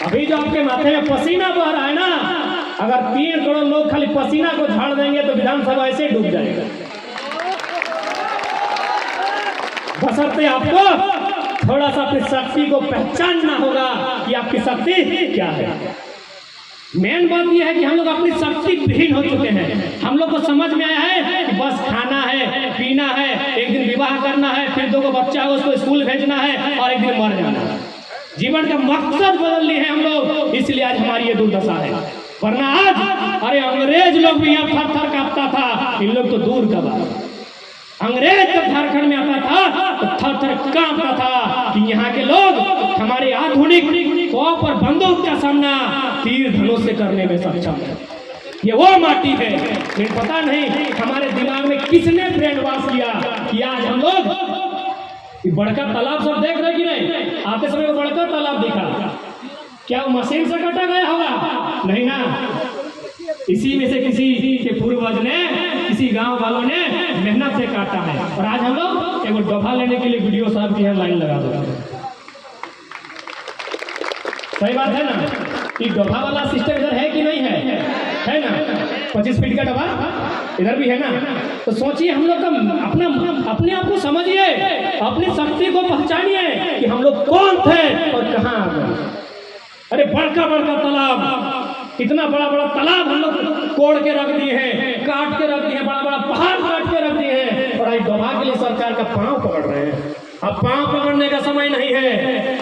अभी जो आपके माथे में पसीना बह रहा है ना, अगर 3 करोड़ लोग खाली पसीना को झाड़ देंगे तो विधानसभा ऐसे डूब जाएगा। बशर्ते आपको थोड़ा सा अपनी शक्ति को पहचानना होगा कि आपकी शक्ति क्या है। मेन बात यह है कि हम लोग अपनी शक्ति विहीन हो चुके हैं। हम लोग को समझ में आया है कि बस खाना है, पीना है, एक दिन विवाह करना है, फिर 2 बच्चा है उसको स्कूल भेजना है और एक दिन मर जाना है। जीवन का मकसद बदल लिए हैं हम लोग, इसलिए आज हमारी ये दुर्दशा है। वरना आज अरे अंग्रेज लोग भी यहाँ थर थर कांपता था, इन लोग तो दूर का बात। अंग्रेज जब झारखंड में आता था तो थर थर कांपता था कि यहाँ के लोग हमारे आधुनिक तोप और बंदूक का सामना तीर धनुष से करने में सक्षम है। ये वो माटी है। लेकिन पता नहीं हमारे दिमाग में किसने ब्रेन वॉश किया कि आज हम लोग बड़का तालाब सब देख रहे कि नहीं, आते समय वो बड़का तालाब दिखा, क्या वो मशीन से काटा गया होगा? नहीं ना, इसी में से किसी के पूर्वज ने, किसी गांव वालों ने मेहनत से काटा है। और आज हम लोग एक डोभा लेने के लिए वीडियो साहब की लाइन लगा देते हैं। सही बात है ना? कि डोभा वाला सिस्टम इधर है कि नहीं है? है ना? 25 फीट का डोभा इधर भी है ना? तो सोचिए, हम लोग का अपने आप को समझिए, अपनी शक्ति को पहचानिए कि हम लोग कौन थे और कहाँ आ गए। अरे बड़का बड़का तालाब, इतना बड़ा बड़ा तालाब हम लोग कोड़ के रख दिए हैं, काट के रख दिए हैं, बड़ा बड़ा पहाड़ काट के रख दिए हैं, और आज डोभा के लिए सरकार का पांव पकड़ रहे हैं। अब पांव पकड़ने का समय नहीं है,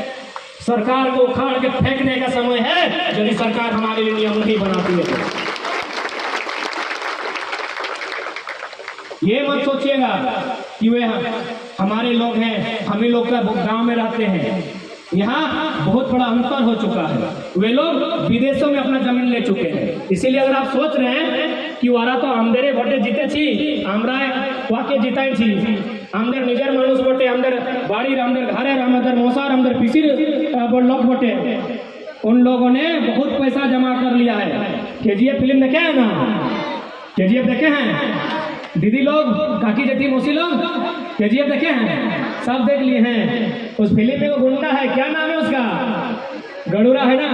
सरकार को उखाड़ के फेंकने का समय है, यदि सरकार हमारे लिए नियम नहीं बनाती है। ये मत सोचिएगा कि वे हमारे लोग हैं, हम ही लोग का गांव में रहते हैं। यहाँ बहुत बड़ा अंतर हो चुका है। वे लोग विदेशों में अपना जमीन ले चुके हैं। इसीलिए अगर आप सोच रहे हैं कि वारा तो आमदेरे भोटे जीते छी, आमरा वाके जीताई छी, आमदेर निजर मानुष बोटे, आमदेर बाड़ी, आमदेर घरे, आमदेर मोसार, आमदेर पिसिर लोग बोटे, उन लोगों ने बहुत पैसा जमा कर लिया है। केजीएफ फिल्म देखे हैं ना? केजीएफ देखे हैं? दीदी लोग, काकी जेठी मौसी लोग केजीएफ देखे हैं? सब देख लिए हैं। उस फिल्म में वो गुंडा है, क्या नाम है उसका? गड़ूरा है ना?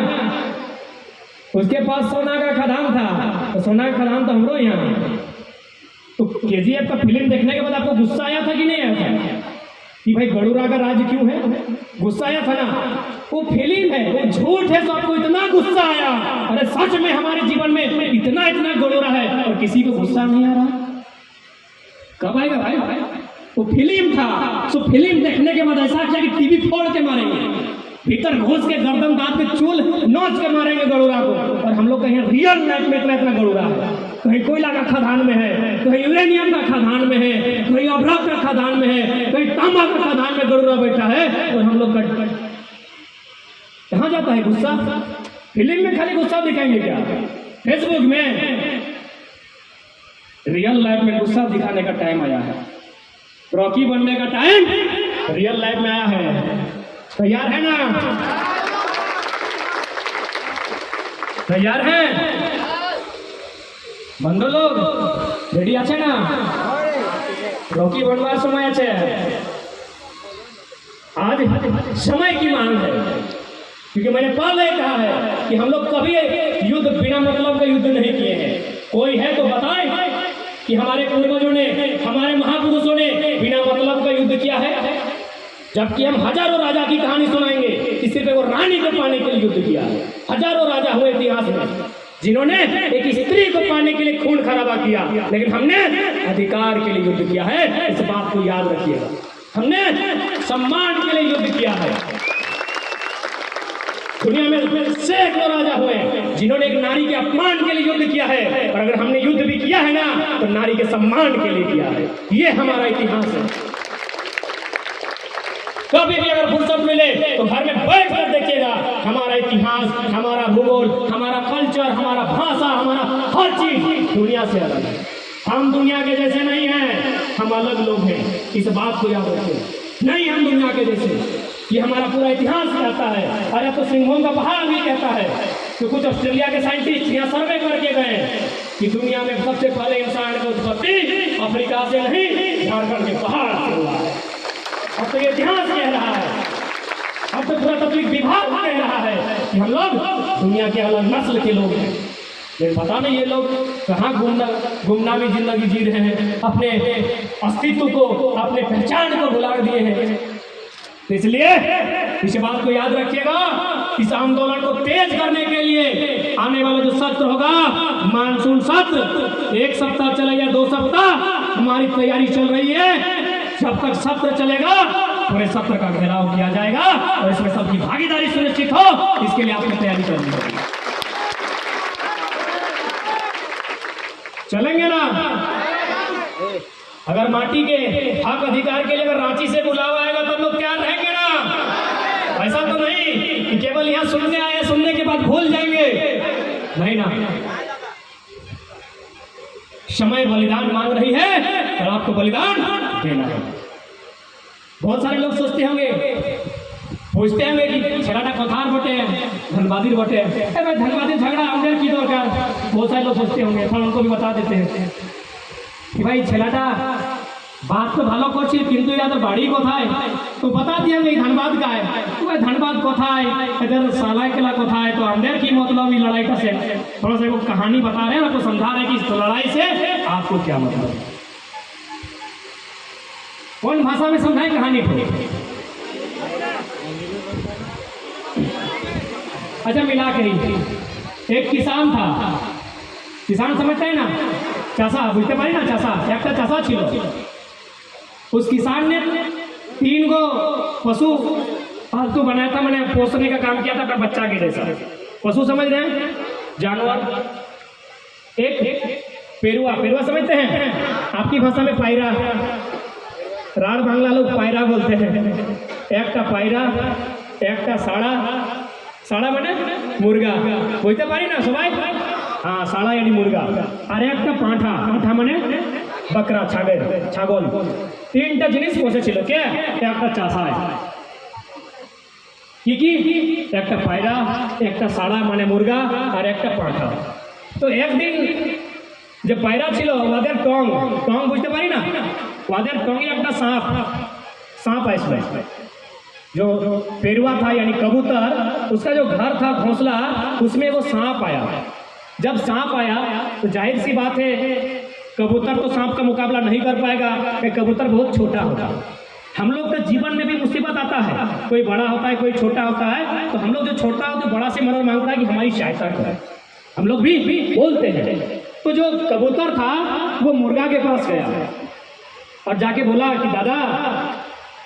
उसके पास सोना का खदान था, तो सोना का खदान तो हमरो यहाँ। तो केजीएफ का फिल्म देखने के बाद आपको गुस्सा आया था कि नहीं आया था कि भाई गड़ूरा का राज्य क्यों है? गुस्सा आया था ना? वो फिल्म है, वो झूठ है, तो आपको इतना गुस्सा आया। अरे सच में हमारे जीवन में इतना इतना गड़ूरा है और किसी को गुस्सा नहीं आ रहा। कब आएगा भाई? वो फिल्म था, तो फिल्म देखने के बाद ऐसा किया कि टीवी फोड़ के मारेंगे, भीतर घुस के गर्दन दांत पे चूल नोच के मारेंगे गड़ूरा को। और हम लोग कहीं रियल लाइफ में इतना इतना गड़ूरा है, कहीं कोयला का खदान में है, कहीं यूरेनियम का खदान में है, कहीं अभ्रक का खदान में है, कहीं तांबा का खदान में गड़ूरा बैठा है। और हम लोग कहाँ जाता है गुस्सा? फिल्म में खाली गुस्सा दिखाएंगे क्या? फेसबुक में? रियल लाइफ में गुस्सा दिखाने का टाइम आया है। रॉकी बनने का टाइम रियल लाइफ में आया है। तैयार है ना? तैयार है बंधु लोग? रेडी আছে ना? रॉकी बनवार समय আছে। आज समय की मांग है, क्योंकि मैंने पहले कहा है कि हम लोग कभी युद्ध बिना मतलब का युद्ध नहीं किए हैं। कोई है तो बताए कि हमारे पूर्वजों ने, हमारे महापुरुषों ने बिना मतलब का युद्ध किया है? जबकि हम हजारों राजा की कहानी सुनाएंगे कि सिर्फ वो रानी को पाने के लिए युद्ध किया है। हजारों राजा हुए इतिहास में जिन्होंने एक स्त्री को पाने के लिए खून खराबा किया, लेकिन हमने अधिकार के लिए युद्ध किया है। इस बात को याद रखिएगा, हमने सम्मान के लिए युद्ध किया है। दुनिया में सैकड़ों राजा हुए जिन्होंने एक नारी के अपमान के लिए युद्ध किया है, और अगर हमने युद्ध भी किया है ना, तो नारी के सम्मान के लिए किया है। ये हमारा इतिहास है। कभी भी अगर फुर्सत मिले तो घर में बैठ कर देखिएगा, हमारा इतिहास, हमारा भूगोल, हमारा कल्चर, हमारा भाषा, हमारा हर चीज दुनिया से अलग है। हम दुनिया के जैसे नहीं हैं, हम अलग लोग हैं। इस बात को याद रखें, नहीं हम दुनिया के जैसे। ये हमारा पूरा इतिहास कहता है। अरे तो सिंघों का पहाड़ भी कहता है कि कुछ ऑस्ट्रेलिया के साइंटिस्ट यहाँ सर्वे करके गए कि दुनिया में सबसे पहले इंसान की उत्पत्ति अफ्रीका से नहीं, झारखंड के पहाड़ से हुआ है। अब तो ये इतिहास कह रहा है, अब तो पुरातत्विक विभाग कह रहा है कि हम लोग दुनिया के अलग नस्ल के लोग हैं। लेकिन पता नहीं ये लोग कहाँ गुमनामी जिंदगी जी रहे हैं, अपने अस्तित्व को, अपने पहचान को भुला दिए हैं। तो इसलिए इस बात को याद रखिएगा, इस आंदोलन को तेज करने के लिए आने वाला जो सत्र होगा, मानसून सत्र, 1 सप्ताह चले या 2 सप्ताह, हमारी तैयारी चल रही है। जब तक सत्र चलेगा पूरे सत्र का घेराव किया जाएगा और इसमें सबकी भागीदारी सुनिश्चित हो, इसके लिए आपको तैयारी करनी होगी। चलेंगे ना? अगर माटी के हक अधिकार के लिए अगर रांची से बुलावा आएगा तो लोग तैयार रहेंगे ना? ऐसा तो नहीं कि केवल यहाँ सुनने आए, सुनने के बाद भूल जाएंगे, नहीं ना। समय बलिदान मांग रही है और आपको बलिदान देना है। बहुत सारे लोग सोचते होंगे, पूछते होंगे कि छेलाटा कथार बटे धनबादी बटे, भाई धनबादी झगड़ा हमने की दरकार। बहुत सारे लोग सोचते होंगे, फिर उनको भी बता देते हैं कि भाई छेलाटा बात तो ভালো করছি কিন্তু याद बाड़ी কোথায়, तो बता दिया नहीं धनबाद का है। तो भाई धनबाद কোথায়, इधर सालाकेला কোথায়, तो हमने की मतलब ये लड़ाई का से थोड़ा सा वो कहानी बता रहे हैं, आपको समझा रहे हैं कि इस लड़ाई से आपको क्या मतलब है। कौन भाषा में समझाए कहानी को? अच्छा मिला के ही, एक किसान था, किसान समझते हैं ना, चाषा बुझते पारी ना, चाषा एक चाषा छिलो। उस किसान ने 3 गो पशु पालतू बनाया था, मैंने पोसने का काम किया था अपना बच्चा के जैसा। पशु समझ रहे हैं, जानवर। एक पेरुआ, पेरुआ समझते हैं? आपकी भाषा में पायरा, राड़ बांग्ला लोग पायरा बोलते हैं। एक पायरा, एक साड़ा, साड़ा मैंने मुर्गा बुझते पारी ना सबाई? हाँ, साड़ा यानी मुर्गा। और एक पाठा, पाठा मैंने बकरा, छागल। 3टा जिनिस पोषे छिलो के, एक चाषा है कि एक पायरा, एक साड़ा माने मुर्गा और एक पाठा। तो एक दिन जब पायरा छिलो वादेर टोंग बुझते पारी ना, वादेर टोंगे एक सांप है इसमें। जो पेरुआ था यानी कबूतर, उसका जो घर था घोंसला, उसमें वो सांप आया। जब सांप आया तो जाहिर सी बात है कबूतर तो सांप का मुकाबला नहीं कर पाएगा, कबूतर बहुत छोटा होता है। हम लोग के जीवन में भी मुसीबत आता है, कोई बड़ा होता है कोई छोटा होता है, तो हम लोग जो छोटा होता है बड़ा से मदद मांगता है कि हमारी सहायता करें, हम लोग भी बोलते हैं। तो जो कबूतर था वो मुर्गा के पास गया और जाके बोला कि दादा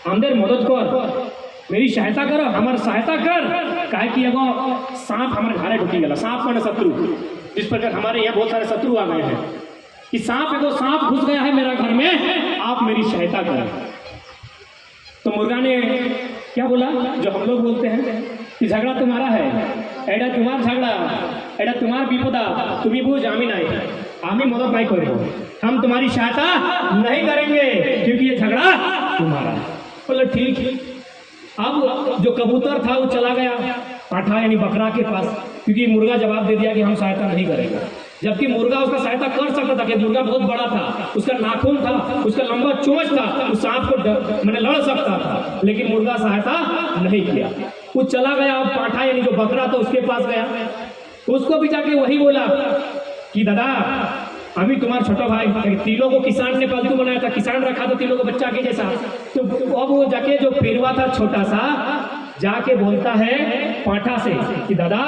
हमदर मदद कर, मेरी सहायता करो, हमारी सहायता कर, काहे कि एगो सांप हमारे घरे ढुकी गया। सांप माने शत्रु, जिस प्रकार हमारे यहाँ बहुत सारे शत्रु आ गए हैं कि एगो सांप घुस गया है मेरा घर में, आप मेरी सहायता करें। तो मुर्गा ने क्या बोला, जो हम लोग बोलते हैं कि झगड़ा तुम्हारा है, एडा तुम्हार झगड़ा, एडा तुम्हार विपदा, तुम्ही बुझ आमी नहीं, आमी मदद नहीं करेंगे, हम तुम्हारी सहायता नहीं करेंगे क्योंकि ये झगड़ा तुम्हारा है। बोले ठीक है। अब जो कबूतर था वो चला गया पाठा यानी बकरा के पास, क्योंकि मुर्गा जवाब दे दिया कि हम सहायता नहीं करेंगे। जबकि मुर्गा उसका सहायता कर सकता था कि मुर्गा बहुत बड़ा था, उसका नाखून था, उसका लंबा चोंच था, उस सांप को मैंने लड़ सकता था, लेकिन मुर्गा सहायता नहीं किया। वो चला गया। अब पाठा यानी जो बकरा था उसके पास गया, उसको भी जाके वही बोला कि दादा अभी तुम्हारा छोटा भाई, तीनों को किसान ने पालतू बनाया था, किसान रखा था तीनों को बच्चा के जैसा। तो अब वो जाके जो पेरुआ था छोटा सा, जाके बोलता है पाठा से कि दादा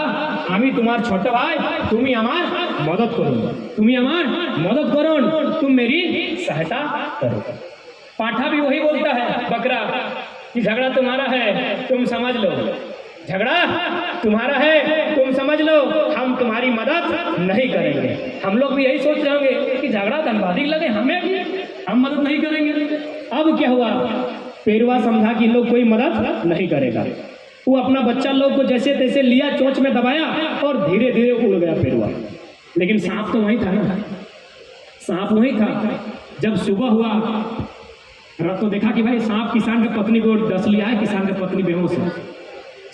আমি তোমার ছোট ভাই, তুমি আমার मदद करो, তুমি আমার मदद करो, तुम मेरी सहायता करो। पाठा भी वही बोलता है बकरा कि झगड़ा तुम्हारा है तुम समझ लो, झगड़ा तुम्हारा है तुम समझ लो, हम तुम्हारी मदद नहीं करेंगे। हम लोग भी यही सोच रहे होंगे कि झगड़ा धनबादी लगे हमें भी, हम मदद नहीं करेंगे। अब क्या हुआ, पेरुआ समझा कि लोग कोई मदद नहीं करेगा। वो अपना बच्चा लोग को जैसे तैसे लिया, चोंच में दबाया और धीरे धीरे उड़ गया पेरुआ। लेकिन सांप तो वहीं था ना, सांप वहीं था। जब सुबह हुआ तो देखा कि भाई सांप किसान की पत्नी को डस लिया है, किसान की पत्नी बेहोश है।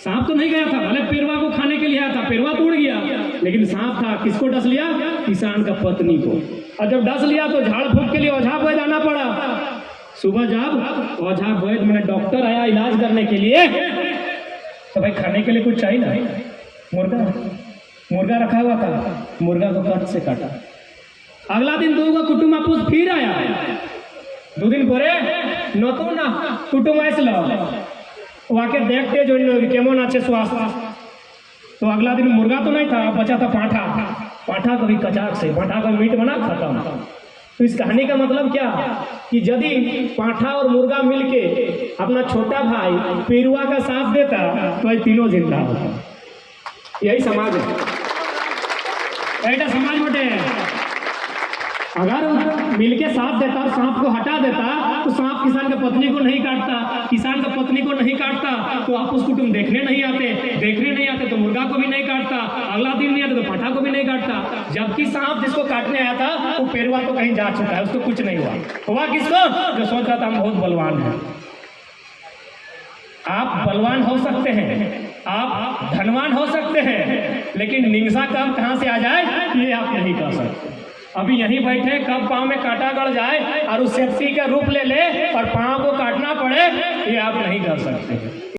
सांप तो नहीं गया था, भले पेरुआ को खाने के लिए आया था, पेरुआ तो उड़ गया, लेकिन सांप था, किसको डस लिया, किसान का पत्नी को। और जब डस लिया तो झाड़ फूक के लिए ओझा वैद्य आना पड़ा। सुबह जब ओझा वैद्य मैंने डॉक्टर आया इलाज करने के लिए, तो भाई खाने के लिए कुछ चाहिए ना, मुर्गा मुर्गा रखा हुआ था, मुर्गा को कट से काटा। अगला दिन दूगो कुटुम आपस फिर आया, 2 दिन परे नतून कुटुम आइसल वाके देखते जो केमन आछे स्वास्थ्य। तो अगला दिन मुर्गा तो नहीं था, बचा था पाठा। पाठा को भी कचाक से पाठा का मीट बना खत्म। तो इस कहानी का मतलब क्या कि यदि पाठा और मुर्गा मिलके अपना छोटा भाई पेरुआ का साथ देता तो ये तीनों जिंदा होता। यही समाज है, ऐसा समाज बटे। अगर मिलके साथ देता और सांप को हटा देता तो सांप किसान की पत्नी को नहीं काटता, किसान की पत्नी को नहीं काटता तो आपस कुटुंब देखने नहीं आते तो मुर्गा को भी नहीं काटता, अगला दिन नहीं आता तो पाठा को भी नहीं काटता। जबकि सांप जिसको काटने आया था वो पेरुआ तो कहीं जा चुका है, उसको कुछ नहीं हुआ किसको? जो सोच रहा था हम बहुत बलवान हैं। आप बलवान हो सकते हैं, आप धनवान हो सकते हैं, लेकिन हिंसा कब कहां से आ जाए ये आप नहीं कर सकते। अभी यहीं बैठे कब पांव में कांटा गड़ जाए और उस सेफ्टी का रूप ले ले और पांव को काटना पड़े ये आप नहीं कर सकते।